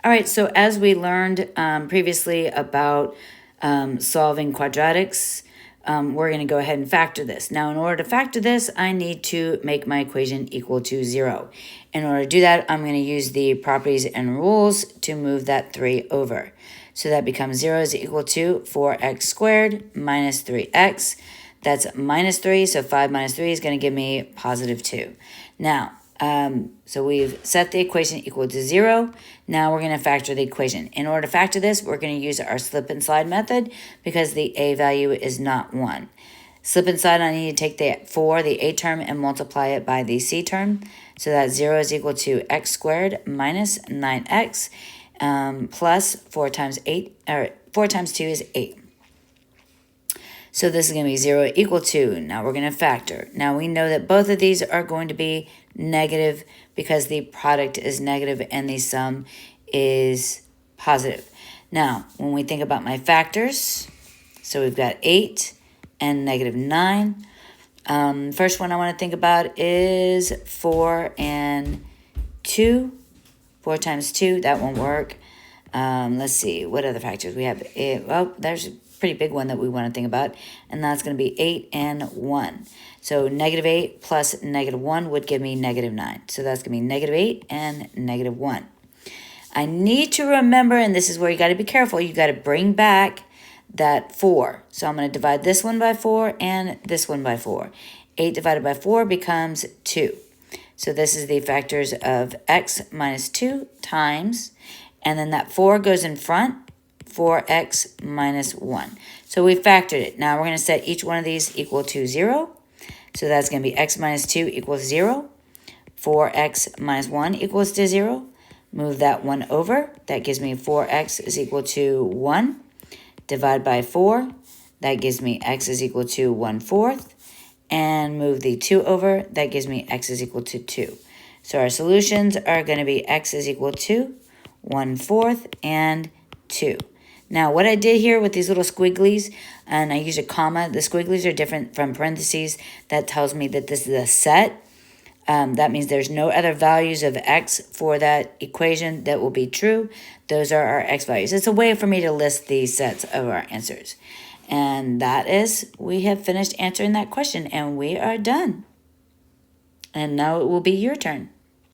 All right, so as we learned previously about solving quadratics, we're going to go ahead and factor this. Now, in order to factor this, I need to make my equation equal to 0. In order to do that, I'm going to use the properties and rules to move that 3 over. So that becomes 0 is equal to 4x squared minus 3x. That's minus 3, so 5 minus 3 is going to give me positive 2. Now, so we've set the equation equal to 0. Now we're going to factor the equation. In order to factor this, we're going to use our slip and slide method because the a value is not 1. Slip and slide, I need to take the 4, the a term, and multiply it by the c term. So that 0 is equal to x squared minus 9x plus 4 times 8, or 4 times 2 is 8. So this is going to be 0 equal to, now we're going to factor. Now we know that both of these are going to be negative because the product is negative and the sum is positive. Now, when we think about my factors, so we've got 8 and negative 9. First one I want to think about is 4 and 2. 4 times 2, that won't work. Let's see, what other factors we have? Well, there's a pretty big one that we want to think about, and that's going to be 8 and 1. So negative 8 plus negative 1 would give me negative 9. So that's going to be negative 8 and negative 1. I need to remember, and this is where you got to be careful, you got to bring back that 4. So I'm going to divide this one by 4 and this one by 4. 8 divided by 4 becomes 2. So this is the factors of x minus 2 times, and then that 4 goes in front, 4x minus 1. So we factored it. Now we're going to set each one of these equal to 0. So that's going to be x minus 2 equals 0. 4x minus 1 equals to 0. Move that 1 over. That gives me 4x is equal to 1. Divide by 4. That gives me x is equal to 1/4. And move the 2 over. That gives me x is equal to 2. So our solutions are going to be x is equal to 1/4 and 2. Now, what I did here with these little squigglies, and I use a comma, the squigglies are different from parentheses. That tells me that this is a set. That means there's no other values of x for that equation that will be true. Those are our x values. It's a way for me to list these sets of our answers. And that is, we have finished answering that question, and we are done. And now it will be your turn.